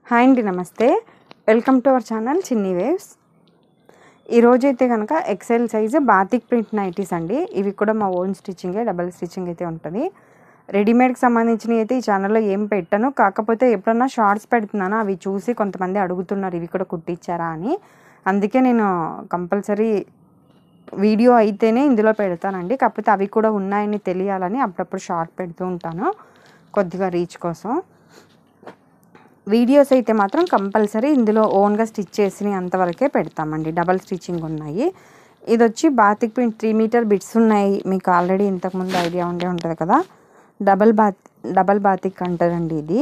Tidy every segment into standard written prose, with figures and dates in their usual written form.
Hi అండి, నమస్తే. Welcome to our channel Chinni waves. ఈరోజైతే కనుక excel size batik print nighties అండి. ఇవి కూడా మా ఓన్ స్టిచ్చింగే, డబల్ స్టిచ్చింగ్ అయితే ఉంటుంది. రెడీమేడ్కి సంబంధించినవి అయితే ఈ ఛానల్లో ఏం పెట్టను, కాకపోతే ఎప్పుడన్నా షార్ట్స్ పెడుతున్నాను, అవి చూసి కొంతమంది అడుగుతున్నారు ఇవి కూడా కుట్టించారా అని. అందుకే నేను కంపల్సరీ వీడియో అయితేనే ఇందులో పెడతానండి. కాకపోతే అవి కూడా ఉన్నాయని తెలియాలని అప్పుడప్పుడు షార్ట్ పెడుతూ ఉంటాను, కొద్దిగా రీచ్ కోసం. వీడియోస్ అయితే మాత్రం కంపల్సరీ ఇందులో ఓన్గా స్టిచ్ చేసి అంతవరకే పెడతామండి. డబల్ స్టిచ్చింగ్ ఉన్నాయి. ఇది వచ్చి బాతిక్ ప్రింట్ 3 మీటర్ బిట్స్ ఉన్నాయి. మీకు ఆల్రెడీ ఇంతకుముందు ఐడియా ఉంటుంది కదా. డబల్ బాతిక్ అంటారండి ఇది.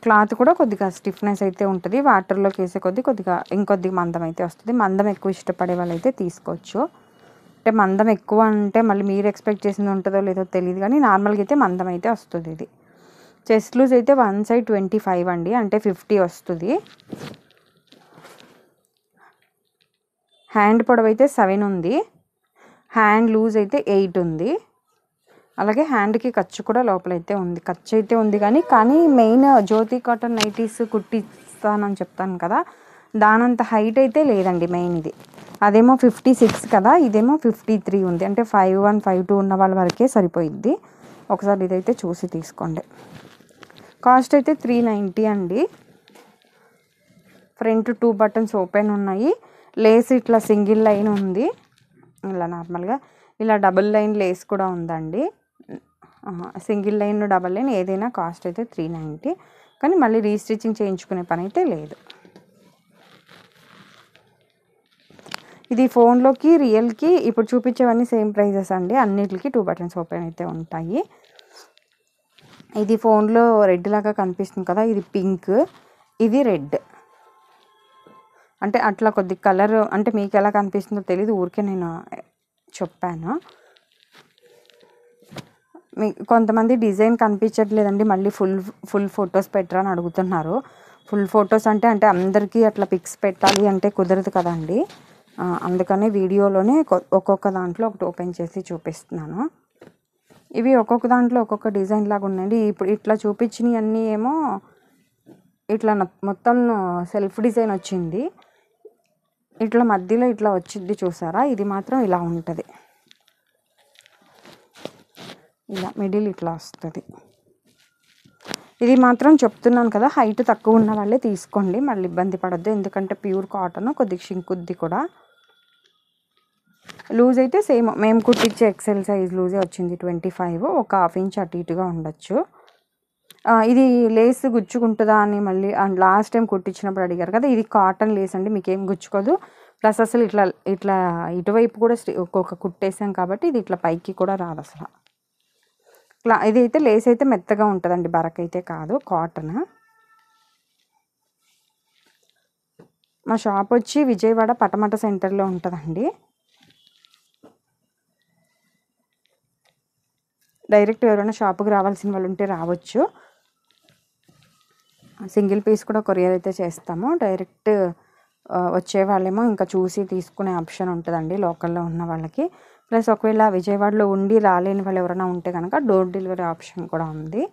క్లాత్ కూడా కొద్దిగా స్టిఫ్నెస్ అయితే ఉంటుంది. వాటర్లోకి వేసే కొద్దిగా ఇంకొద్దిగా మందం అయితే వస్తుంది. మందం ఎక్కువ ఇష్టపడే వాళ్ళు అయితే తీసుకోవచ్చు. అంటే మందం ఎక్కువ అంటే మళ్ళీ మీరు ఎక్స్పెక్ట్ చేసింది ఉంటుందో లేదో తెలియదు, కానీ నార్మల్గా అయితే మందం అయితే వస్తుంది. ఇది చెస్ట్ లూజ్ అయితే వన్ సైడ్ 25 అండి, అంటే 50 వస్తుంది. హ్యాండ్ పొడవు అయితే 7 ఉంది. హ్యాండ్ లూజ్ అయితే 8 ఉంది. అలాగే హ్యాండ్కి ఖర్చు కూడా లోపలైతే ఉంది. ఖర్చు అయితే ఉంది కానీ మెయిన్ జ్యోతి కాటన్ నైటీస్ కుట్టిస్తానని చెప్తాను కదా, దానంత హైట్ అయితే లేదండి. మెయిన్ ఇది అదేమో 56 కదా, ఇదేమో 53 ఉంది. అంటే 51, 52 ఉన్న వాళ్ళ వరకే సరిపోయిద్ది. ఒకసారి ఇదైతే చూసి తీసుకోండి. కాస్ట్ అయితే 390 అండి. ఫ్రంట్ 2 బటన్స్ ఓపెన్ ఉన్నాయి. లేస్ ఇట్లా సింగిల్ లైన్ ఉంది, ఇలా నార్మల్గా ఇలా డబుల్ లైన్ లేస్ కూడా ఉందండి. సింగిల్ లైన్ డబుల్ లైన్ ఏదైనా కాస్ట్ అయితే 390, కానీ మళ్ళీ రీస్టిచ్చింగ్ చేయించుకునే పని అయితే లేదు. ఇది ఫోన్లోకి రియల్కి ఇప్పుడు చూపించేవన్నీ సేమ్ ప్రైజెస్ అండి. అన్నిటికి 2 బటన్స్ ఓపెన్ అయితే ఉంటాయి. ఇది ఫోన్లో రెడ్ లాగా కనిపిస్తుంది కదా, ఇది పింక్, ఇది రెడ్. అంటే అట్లా కొద్ది కలర్ అంటే మీకు ఎలా కనిపిస్తుందో తెలీదు, ఊరికే నేను చెప్పాను. మీ కొంతమంది డిజైన్ కనిపించట్లేదండి, మళ్ళీ ఫుల్ ఫొటోస్ పెట్టరా అని అడుగుతున్నారు. ఫుల్ ఫొటోస్ అంటే అందరికీ అట్లా పిక్స్ పెట్టాలి అంటే కుదరదు కదండి. అందుకని వీడియోలోనే ఒక్కొక్క దాంట్లో ఒకటి ఓపెన్ చేసి చూపిస్తున్నాను. ఇవి ఒక్కొక్క దాంట్లో ఒక్కొక్క డిజైన్ లాగా ఉన్నాయండి. ఇప్పుడు ఇట్లా చూపించినవి అన్నీ ఏమో ఇట్లా మొత్తం సెల్ఫ్ డిజైన్ వచ్చింది. ఇట్లా మధ్యలో ఇట్లా వచ్చింది చూసారా, ఇది మాత్రం ఇలా ఉంటుంది. ఇలా మిడిల్ ఇట్లా వస్తుంది. ఇది మాత్రం చెప్తున్నాను కదా, హైట్ తక్కువ ఉన్న వాళ్ళే తీసుకోండి, మళ్ళీ ఇబ్బంది పడద్దు. ఎందుకంటే ప్యూర్ కాటన్, కొద్దిగా షింకుద్ది కూడా. లూజ్ అయితే సేమ్ మేము కుట్టించే ఎక్సెల్ సైజ్ లూజే వచ్చింది 25, ఒక ½ ఇంచ్ అటు ఇటుగా ఉండొచ్చు. ఇది లేస్ గుచ్చుకుంటుందా అని మళ్ళీ లాస్ట్ టైం కుట్టించినప్పుడు అడిగారు కదా, ఇది కాటన్ లేస్ అండి, మీకేం గుచ్చుకోదు. ప్లస్ అసలు ఇట్లా ఇటువైపు కూడా ఒక్కొక్క కుట్టేసాం కాబట్టి ఇది ఇట్లా పైకి కూడా రాదు అసలు. ఇది అయితే లేస్ అయితే మెత్తగా ఉంటుందండి, బరకైతే కాదు, కాటన్. మా షాప్ వచ్చి విజయవాడ పటమట సెంటర్లో ఉంటుందండి. డైరెక్ట్ ఎవరైనా షాపుకి రావాల్సిన వాళ్ళు ఉంటే రావచ్చు. సింగిల్ పీస్ కూడా కొరియర్ అయితే చేస్తాము. డైరెక్ట్ వచ్చే వాళ్ళేమో ఇంకా చూసి తీసుకునే ఆప్షన్ ఉంటుందండి లోకల్లో ఉన్న వాళ్ళకి. ప్లస్ ఒకవేళ విజయవాడలో ఉండి రాలేని వాళ్ళు ఎవరైనా ఉంటే కనుక డోర్ డెలివరీ ఆప్షన్ కూడా ఉంది.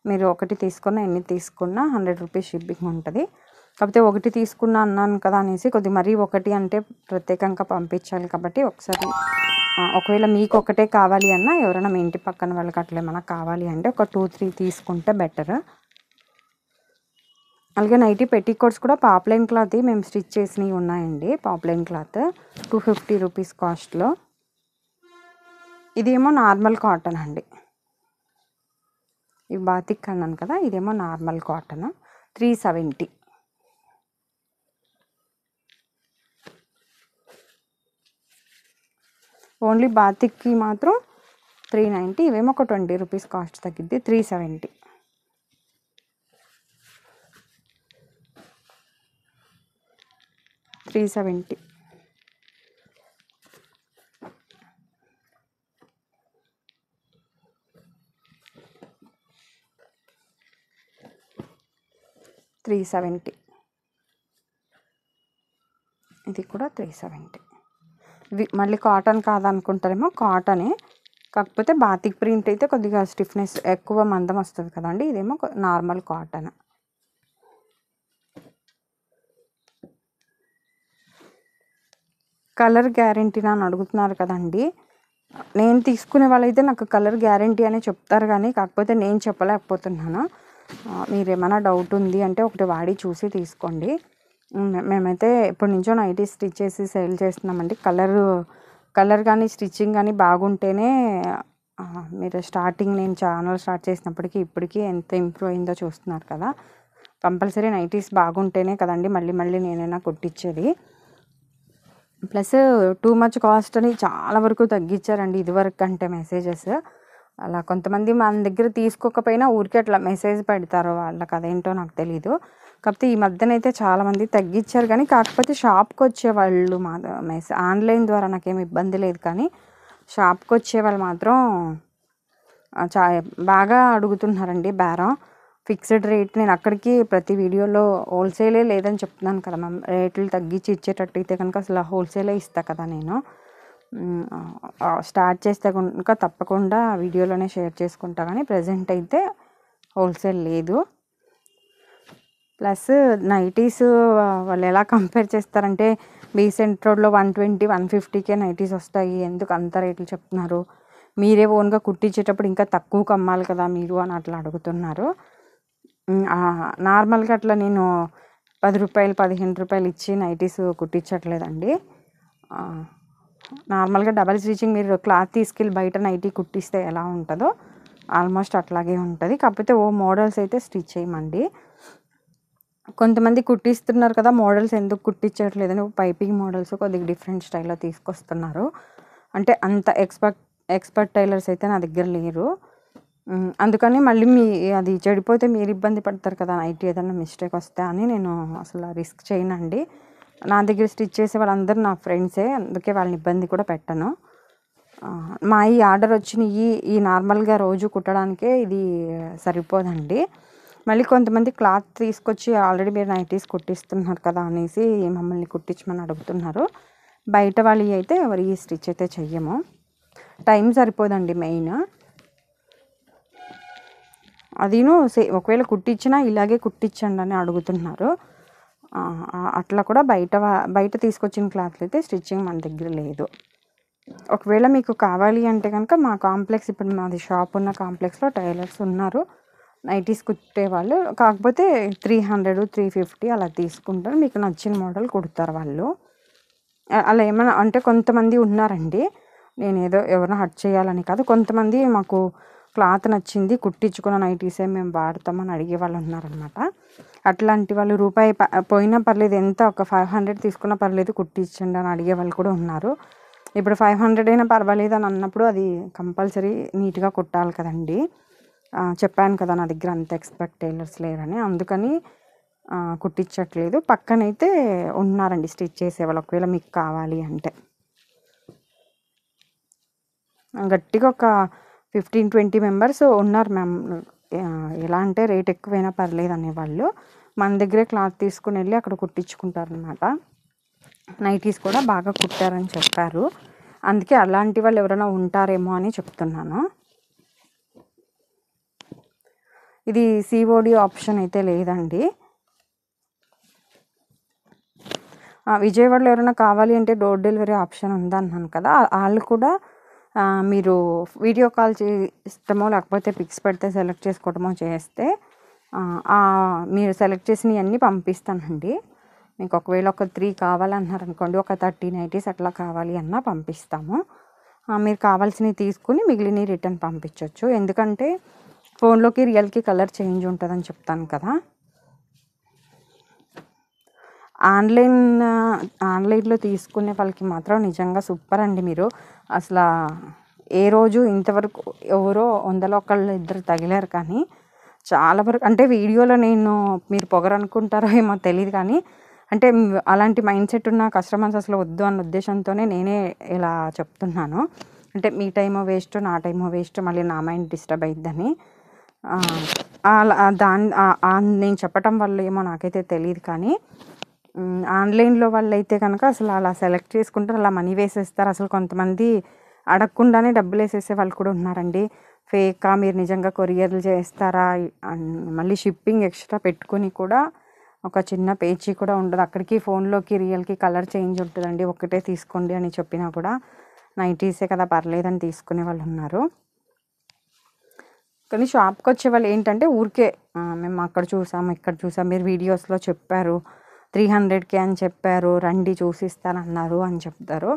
మీరు ఒకటి తీసుకున్నా ఎన్ని తీసుకున్నా 100 రూపీస్ షిప్పింగ్ ఉంటుంది. కాకపోతే ఒకటి తీసుకున్నా అన్నాను కదా అనేసి కొద్దిగా మరీ ఒకటి అంటే ప్రత్యేకంగా పంపించాలి కాబట్టి ఒకసారి ఒకవేళ మీకు ఒకటే కావాలి అన్నా, ఎవరైనా మీ ఇంటి పక్కన వాళ్ళకి అట్లా ఏమైనా కావాలి అంటే ఒక 2-3 తీసుకుంటే బెటర్. అలాగే నైటీ పెట్టికోట్స్ కూడా పాప్లైన్ క్లాత్ మేము స్టిచ్ చేసినవి ఉన్నాయండి. పాప్లైన్ క్లాత్ 250 రూపీస్ కాస్ట్లో. ఇదేమో నార్మల్ కాటన్ అండి. ఇవి బాతిక్ అన్నాను కదా, ఇదేమో నార్మల్ కాటన్ 370. ఓన్లీ బాతిక్కి మాత్రం 390. ఇవేమో ఒక 20 రూపీస్ కాస్ట్ తగ్గిద్ది, 370. ఇది కూడా 370. ఇవి మళ్ళీ కాటన్ కాదనుకుంటారేమో, కాటనే, కాకపోతే బాతిక్ ప్రింట్ అయితే కొద్దిగా స్టిఫ్నెస్ ఎక్కువ మందం వస్తుంది కదండి. ఇదేమో నార్మల్ కాటన్. కలర్ గ్యారెంటీనా అని అడుగుతున్నారు కదండి. నేను తీసుకునే వాళ్ళైతే నాకు కలర్ గ్యారెంటీ అనే చెప్తారు, కానీ కాకపోతే నేను చెప్పలేకపోతున్నాను. మీరేమైనా డౌట్ ఉంది అంటే ఒకటి వాడి చూసి తీసుకోండి. మేమైతే ఎప్పటి నుంచో నైటీ స్టిచ్ చేసి సేల్ చేస్తున్నామండి. కలర్ కానీ స్టిచ్చింగ్ కానీ బాగుంటేనే మీరు స్టార్టింగ్ నేను ఛానల్ స్టార్ట్ చేసినప్పటికీ ఇప్పటికీ ఎంత ఇంప్రూవ్ అయిందో చూస్తున్నారు కదా. కంపల్సరీ నైటీస్ బాగుంటేనే కదండి మళ్ళీ మళ్ళీ నేనైనా కుట్టించేది. ప్లస్ టూ మచ్ కాస్ట్ అని చాలా వరకు తగ్గించారండి ఇదివరకు కంటే మెసేజెస్. అలా కొంతమంది మన దగ్గర తీసుకోకపోయినా ఊరికే అట్లా మెసేజ్ పెడతారు, వాళ్ళకి అదేంటో నాకు తెలీదు. కాకపోతే ఈ మధ్యనైతే చాలామంది తగ్గించారు, కానీ కాకపోతే షాప్కి వచ్చేవాళ్ళు ఆన్లైన్ ద్వారా నాకేం ఇబ్బంది లేదు, కానీ షాప్కి వచ్చేవాళ్ళు మాత్రం బాగా అడుగుతున్నారండి బేరం. ఫిక్స్డ్ రేట్ నేను అక్కడికి ప్రతి వీడియోలో హోల్సేలే లేదని చెప్తున్నాను కదా మ్యామ్. రేట్లు తగ్గించి ఇచ్చేటట్టు అయితే కనుక అసలు హోల్సేలే ఇస్తా కదా నేను. స్టార్ట్ చేస్తే కనుక తప్పకుండా వీడియోలోనే షేర్ చేసుకుంటా, కానీ ప్రజెంట్ అయితే హోల్సేల్ లేదు. ప్లస్ నైటీస్ వాళ్ళు ఎలా కంపేర్ చేస్తారంటే బీసెంట్ రోడ్లో 120, 150కే నైటీస్ వస్తాయి, ఎందుకు అంత రేట్లు చెప్తున్నారు, మీరే ఓన్గా కుట్టించేటప్పుడు ఇంకా తక్కువకి అమ్మాలి కదా మీరు అని అట్లా అడుగుతున్నారు. నార్మల్గా అట్లా నేను 10 రూపాయలు 15 రూపాయలు ఇచ్చి నైటీస్ కుట్టించట్లేదండి. నార్మల్గా డబల్ స్టిచ్చింగ్ మీరు క్లాత్ తీసుకెళ్ళి బయట నైటీ కుట్టిస్తే ఎలా ఉంటుందో ఆల్మోస్ట్ అట్లాగే ఉంటుంది. కాకపోతే మోడల్స్ అయితే స్టిచ్ చేయమండి. కొంతమంది కుట్టిస్తున్నారు కదా మోడల్స్ ఎందుకు కుట్టించట్లేదని పైపింగ్ మోడల్స్ కొద్దిగా డిఫరెంట్ స్టైల్లో తీసుకొస్తున్నారు. అంటే అంత ఎక్స్పర్ట్ టైలర్స్ అయితే నా దగ్గర లేరు. అందుకని మళ్ళీ అది చెడిపోతే మీరు ఇబ్బంది పడతారు కదా నైటీ ఏదైనా మిస్టేక్ వస్తే అని నేను అసలు రిస్క్ చేయనండి. నా దగ్గర స్టిచ్ చేసే వాళ్ళందరూ నా ఫ్రెండ్సే, అందుకే వాళ్ళని ఇబ్బంది కూడా పెట్టను. మా ఈ ఆర్డర్ వచ్చినాయి ఈ నార్మల్గా రోజు కుట్టడానికే ఇది సరిపోదండి. మళ్ళీ కొంతమంది క్లాత్ తీసుకొచ్చి ఆల్రెడీ మీరు నైటీస్ కుట్టిస్తున్నారు కదా అనేసి మమ్మల్ని కుట్టించమని అడుగుతున్నారు. బయట వాళ్ళు అయితే ఎవరి స్టిచ్ అయితే చెయ్యము, టైం సరిపోదండి మెయిన్. అదిను ఒకవేళ కుట్టించినా ఇలాగే కుట్టించండి అని అడుగుతున్నారు. అట్లా కూడా బయట తీసుకొచ్చిన క్లాత్లు అయితే స్టిచ్చింగ్ మన దగ్గర లేదు. ఒకవేళ మీకు కావాలి అంటే కనుక మా కాంప్లెక్స్, ఇప్పుడు మాది షాప్ ఉన్న కాంప్లెక్స్లో టైలర్స్ ఉన్నారు నైటీస్ కుట్టేవాళ్ళు. కాకపోతే 300, 350 అలా తీసుకుంటారు, మీకు నచ్చిన మోడల్ కుడతారు వాళ్ళు. అలా ఏమైనా అంటే కొంతమంది ఉన్నారండి, నేను ఏదో ఎవరినో హర్ట్ చేయాలని కాదు, కొంతమంది మాకు క్లాత్ నచ్చింది కుట్టించుకున్న నైటీసే మేము వాడతామని అడిగే వాళ్ళు ఉన్నారనమాట. అట్లాంటి వాళ్ళు రూపాయి పోయినా పర్లేదు, ఎంత ఒక 500 తీసుకున్నా పర్లేదు కుట్టించండి అని అడిగే వాళ్ళు కూడా ఉన్నారు. ఇప్పుడు 500 అయినా పర్వాలేదు అని అన్నప్పుడు అది కంపల్సరీ నీట్గా కుట్టాలి కదండి. చెప్పాను కదా నా దగ్గర అంత ఎక్స్పర్ట్ టైలర్స్ లేరని, అందుకని కుట్టించట్లేదు. పక్కనైతే ఉన్నారండి స్టిచ్ చేసేవాళ్ళు, ఒకవేళ మీకు కావాలి అంటే. గట్టిగా ఒక 15-20 మెంబర్స్ ఉన్నారు మ్యామ్. ఎలా అంటే రేట్ ఎక్కువైనా పర్లేదు అనేవాళ్ళు మన దగ్గరే క్లాత్ తీసుకుని వెళ్ళి అక్కడ కుట్టించుకుంటారనమాట. నైటీస్ కూడా బాగా కుట్టారని చెప్పారు, అందుకే అలాంటి వాళ్ళు ఎవరైనా ఉంటారేమో అని చెప్తున్నాను. ఇది COD ఆప్షన్ అయితే లేదండి. విజయవాడలో ఎవరైనా కావాలి అంటే డోర్ డెలివరీ ఆప్షన్ ఉందన్నాను కదా, వాళ్ళు కూడా మీరు వీడియో కాల్ చేస్తామో లేకపోతే పిక్స్ పెడితే సెలెక్ట్ చేసుకోవటమో చేస్తే మీరు సెలెక్ట్ చేసినవన్నీ పంపిస్తానండి. మీకు ఒకవేళ ఒక 3 కావాలన్నారనుకోండి, ఒక 30 నైటీస్ అట్లా కావాలి అన్నా పంపిస్తాము. మీరు కావాల్సినవి తీసుకుని మిగిలినవి రిటర్న్ పంపించవచ్చు. ఎందుకంటే ఫోన్లోకి రియల్కి కలర్ చేంజ్ ఉంటుందని చెప్తాను కదా. ఆన్లైన్లో తీసుకునే వాళ్ళకి మాత్రం నిజంగా సూపర్ అండి. మీరు అసలు ఏ రోజు ఇంతవరకు ఎవరో 100లో 1-2 తగిలారు, కానీ చాలా వరకు అంటే వీడియోలో మీరు పొగరనుకుంటారో ఏమో తెలియదు, కానీ అంటే అలాంటి మైండ్ సెట్ ఉన్న కస్టమర్స్ అసలు వద్దు అన్న ఉద్దేశంతోనే నేనే ఇలా చెప్తున్నాను. అంటే మీ టైమో వేస్ట్, నా టైమో వేస్ట్, మళ్ళీ నా మైండ్ డిస్టర్బ్ అయిద్దని. నేను చెప్పటం వల్ల ఏమో నాకైతే తెలియదు, కానీ ఆన్లైన్లో వాళ్ళు అయితే కనుక అసలు అలా సెలెక్ట్ చేసుకుంటారు, అలా మనీ వేసేస్తారు. అసలు కొంతమంది అడగకుండానే డబ్బులు వేసేసే వాళ్ళు కూడా ఉన్నారండి. ఫేకా, మీరు నిజంగా కొరియర్లు చేస్తారా, మళ్ళీ షిప్పింగ్ ఎక్స్ట్రా పెట్టుకుని కూడా ఒక చిన్న పేచీ కూడా ఉండదు. అక్కడికి ఫోన్లోకి రియల్కి కలర్ చేంజ్ ఉంటుందండి. ఒకటే తీసుకోండి అని చెప్పినా కూడా నైటీసే కదా పర్లేదని తీసుకునే వాళ్ళు ఉన్నారు. కానీ షాప్కి వచ్చే వాళ్ళు ఏంటంటే ఊరికే మేము అక్కడ చూసాము ఇక్కడ చూసాం, మీరు వీడియోస్లో చెప్పారు 300కే అని చెప్పారు, రండి చూసిస్తానన్నారు అని చెప్తారు.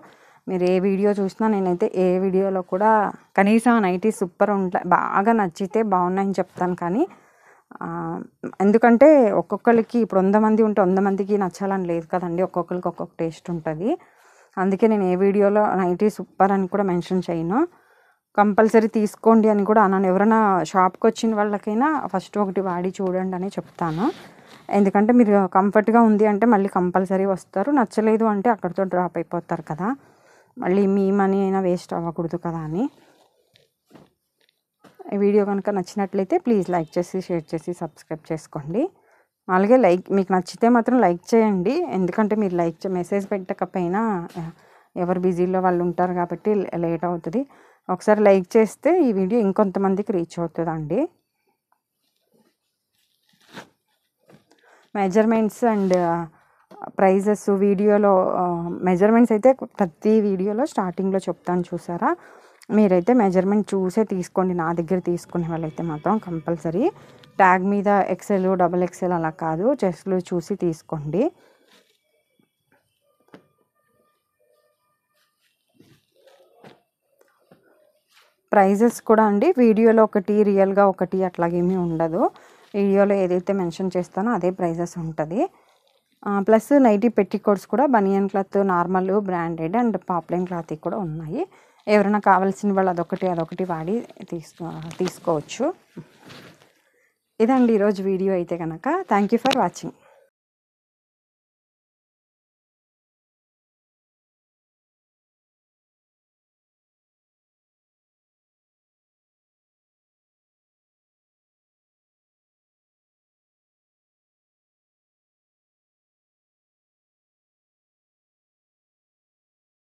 మీరు ఏ వీడియో చూసినా నేనైతే ఏ వీడియోలో కూడా కనీసం నైటీ సూపర్ ఉంటాయి, బాగా నచ్చితే బాగున్నాయని చెప్తాను. కానీ ఎందుకంటే ఒక్కొక్కరికి ఇప్పుడు 100 మంది ఉంటే 100 మందికి నచ్చాలని లేదు కదండి, ఒక్కొక్కరికి ఒక్కొక్క టేస్ట్ ఉంటుంది. అందుకే నేను ఏ వీడియోలో నైటీ సూపర్ అని కూడా మెన్షన్ చేయను. కంపల్సరీ తీసుకోండి అని కూడా అన్నాను. ఎవరైనా షాప్కి వచ్చిన వాళ్ళకైనా ఫస్ట్ ఒకటి వాడి చూడండి అని చెప్తాను. ఎందుకంటే మీరు కంఫర్ట్గా ఉంది అంటే మళ్ళీ కంపల్సరీ వస్తారు, నచ్చలేదు అంటే అక్కడితో డ్రాప్ అయిపోతారు కదా, మళ్ళీ మీ మనీ అయినా వేస్ట్ అవ్వకూడదు కదా అని. ఈ వీడియో కనుక నచ్చినట్లయితే ప్లీజ్ లైక్ చేసి షేర్ చేసి సబ్స్క్రైబ్ చేసుకోండి. అలాగే మీకు నచ్చితే మాత్రం లైక్ చేయండి. ఎందుకంటే మీరు మెసేజ్ పెట్టకపోయినా ఎవరు బిజీలో వాళ్ళు ఉంటారు కాబట్టి లేట్ అవుతుంది. ఒకసారి లైక్ చేస్తే ఈ వీడియో ఇంకొంతమందికి రీచ్ అవుతుందండి. మెజర్మెంట్స్ అండ్ ప్రైజెస్ వీడియోలో మెజర్మెంట్స్ అయితే ప్రతి వీడియోలో స్టార్టింగ్లో చెప్తాను చూసారా, మీరైతే మెజర్మెంట్ చూసే తీసుకోండి. నా దగ్గర తీసుకునే వాళ్ళైతే మాత్రం కంపల్సరీ ట్యాగ్ మీద XL XXL అలా కాదు, చెస్ట్లు చూసి తీసుకోండి. ప్రైజెస్ కూడా అండి వీడియోలో ఒకటి రియల్గా ఒకటి అట్లాగేమీ ఉండదు. వీడియోలో ఏదైతే మెన్షన్ చేస్తానో అదే ప్రైజెస్ ఉంటుంది. ప్లస్ నైటీ పెట్టికోట్స్ కూడా banian cloth, normal, branded and poplin cloth కూడా ఉన్నాయి. ఎవరైనా కావాల్సిన వాళ్ళు అదొకటి వాడి తీసుకోవచ్చు. ఇదండి ఈరోజు వీడియో అయితే కనుక. Thank you for watching.